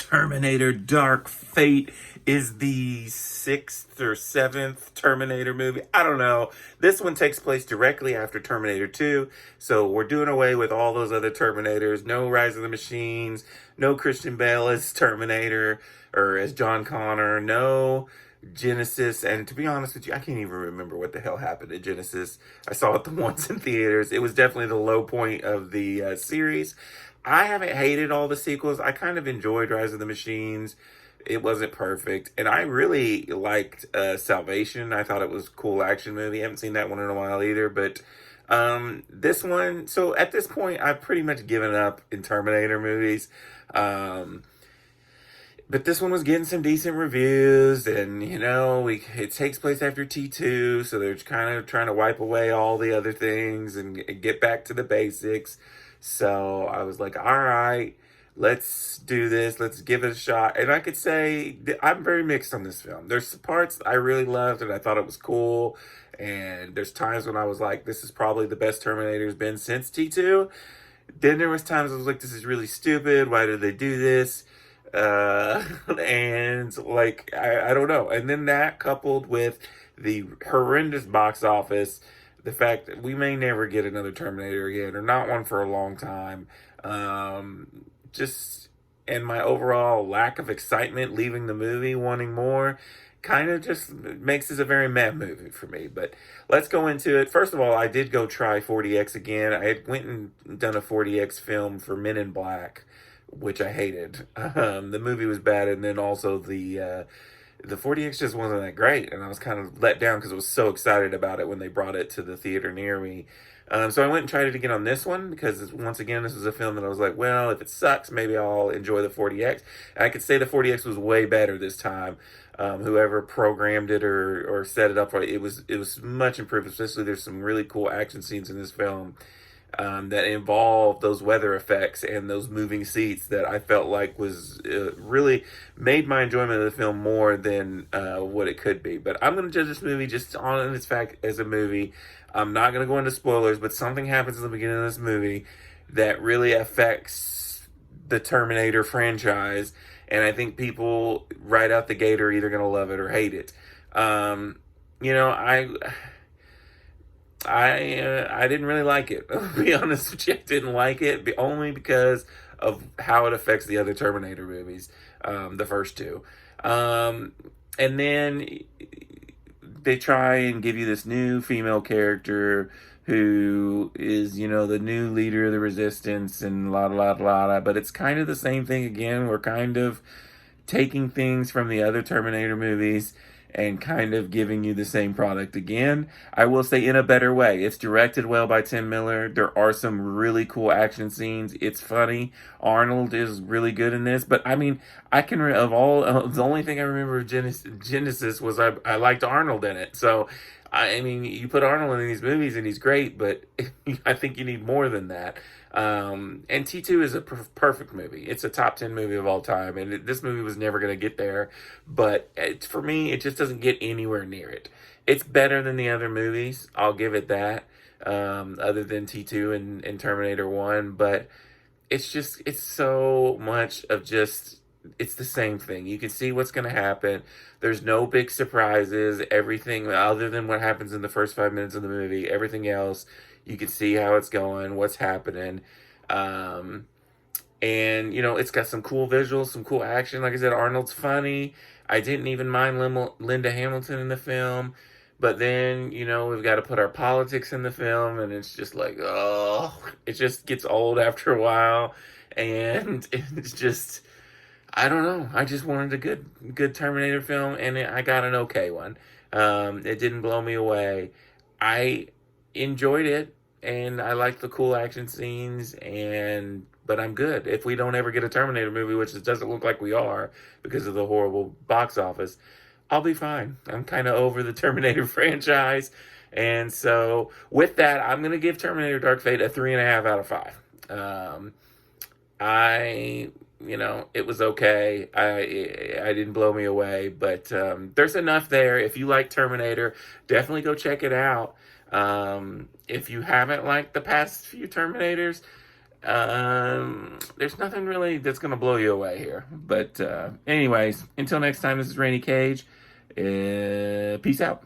Terminator Dark Fate is the sixth or seventh Terminator movie. I don't know. This one takes place directly after Terminator 2, so we're doing away with all those other Terminators. No Rise of the Machines, no Christian Bale as Terminator or as John Connor, no Genesis. And to be honest with you, I can't even remember what the hell happened to Genesis. I saw it the once in theaters. It was definitely the low point of the series. I haven't hated all the sequels. I kind of enjoyed Rise of the Machines. It wasn't perfect. And I really liked Salvation. I thought it was a cool action movie. I haven't seen that one in a while either. But this one, so at this point, I've pretty much given up in Terminator movies. But this one was getting some decent reviews, and it takes place after T2, so they're kind of trying to wipe away all the other things and get back to the basics. So I was like, all right, let's do this, let's give it a shot. And I could say I'm very mixed on this film. There's parts I really loved and I thought it was cool, and there's times when I was like, this is probably the best Terminator's been since T2. Then there was times I was like, this is really stupid, why did they do this? And like I don't know. And then that coupled with the horrendous box office, the fact that we may never get another Terminator again, or not one for a long time, just and my overall lack of excitement leaving the movie, wanting more, kind of just makes this a very meh movie for me. But let's go into it. First of all, I did go try 40X again. I had went and done a 40X film for Men in Black, which I hated. The movie was bad, and then also the 40X just wasn't that great, and I was kind of let down because I was so excited about it when they brought it to the theater near me. So I went and tried it again on this one because, once again, this was a film that I was like, well, if it sucks, maybe I'll enjoy the 40X. And I could say the 40X was way better this time. Whoever programmed it or set it up for it was much improved. Especially, there's some really cool action scenes in this film that involve those weather effects and those moving seats that I felt like was really made my enjoyment of the film more than what it could be. But I'm going to judge this movie just on its fact as a movie. I'm not going to go into spoilers, but something happens in the beginning of this movie that really affects the Terminator franchise, and I think people right out the gate are either going to love it or hate it. I didn't really like it. I'll be honest with you, I didn't like it, only because of how it affects the other Terminator movies, the first two. And then they try and give you this new female character who is, the new leader of the resistance and la, but it's kind of the same thing again. We're kind of taking things from the other Terminator movies and kind of giving you the same product again. I will say in a better way. It's directed well by Tim Miller. There are some really cool action scenes. It's funny. Arnold is really good in this. But I mean, the only thing I remember of Genesis was I liked Arnold in it. So I mean, you put Arnold in these movies and he's great, but I think you need more than that. And T2 is a perfect movie. It's a top 10 movie of all time, and this movie was never going to get there. But for me, it just doesn't get anywhere near it. It's better than the other movies. I'll give it that, other than T2 and Terminator 1. But it's so much of it's the same thing. You can see what's going to happen. There's no big surprises. Everything, other than what happens in the first 5 minutes of the movie, everything else, you can see how it's going, what's happening. And, it's got some cool visuals, some cool action. Like I said, Arnold's funny. I didn't even mind Linda Hamilton in the film. But then, we've got to put our politics in the film, and it's just like, oh, it just gets old after a while. And it's just, I don't know. I just wanted a good Terminator film, and I got an okay one. It didn't blow me away. I enjoyed it, and I like the cool action scenes, but I'm good. If we don't ever get a Terminator movie, which it doesn't look like we are because of the horrible box office, I'll be fine. I'm kind of over the Terminator franchise. And so with that, I'm going to give Terminator Dark Fate a 3.5 out of 5. It was okay. I didn't blow me away, but there's enough there. If you like Terminator, definitely go check it out. If you haven't liked the past few Terminators, there's nothing really that's going to blow you away here. But anyways, until next time, this is Randy Cage. Peace out.